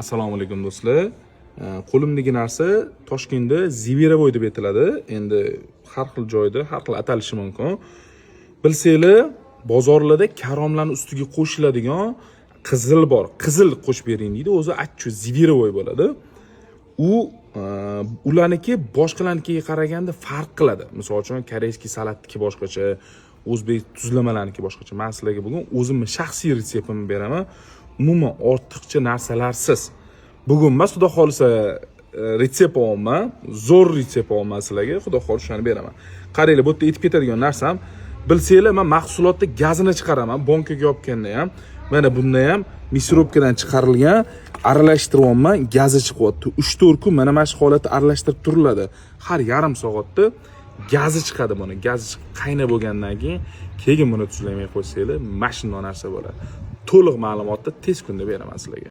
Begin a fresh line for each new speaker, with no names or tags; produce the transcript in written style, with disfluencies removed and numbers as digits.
Assalomu alaykum do'stlar. Qo'limdagi narsa Toshkentda Ziverovoy deb aytiladi. Endi har xil joyda har xil atalishi mumkin. Bilsanglar, bozorlarda karomlarning ustiga qo'shiladigan qizil bor. Qizil qo'shib bering deydi. O'zi achchu Ziverovoy bo'ladi. U ularniki boshqalarnikiga qaraganda farq qiladi. Misol uchun koreyskiy salatniki boshqacha, o'zbek tuzlamalarniki boshqacha. Men sizlarga bugun o'zimning shaxsiy retseptimni beraman. Umuman ortiqcha narsalarsiz. Bugun mas xudo xolisa retsept olman, zo'r retsept olman sizlarga, xudo xolisa shuni beraman. Qaranglar, bu yerda etib ketadigan narsam, bilsanglar, men mahsulotda gazini chiqaraman, bankaga olib kelganda ham. Mana bunda ham mikrobkadan chiqarilgan, aralashtiryapman, gazi chiqyapti. 3-4 kun mana shu holatda aralashtirib turiladi. Har yarim soatda gazi chiqadi buni. Gazi qaynab bo'lgandan keyin buni tuzlamay qo'ysanglar, mashina narsa bo'ladi. To'liq ma'lumotni tez kunda beraman sizlarga.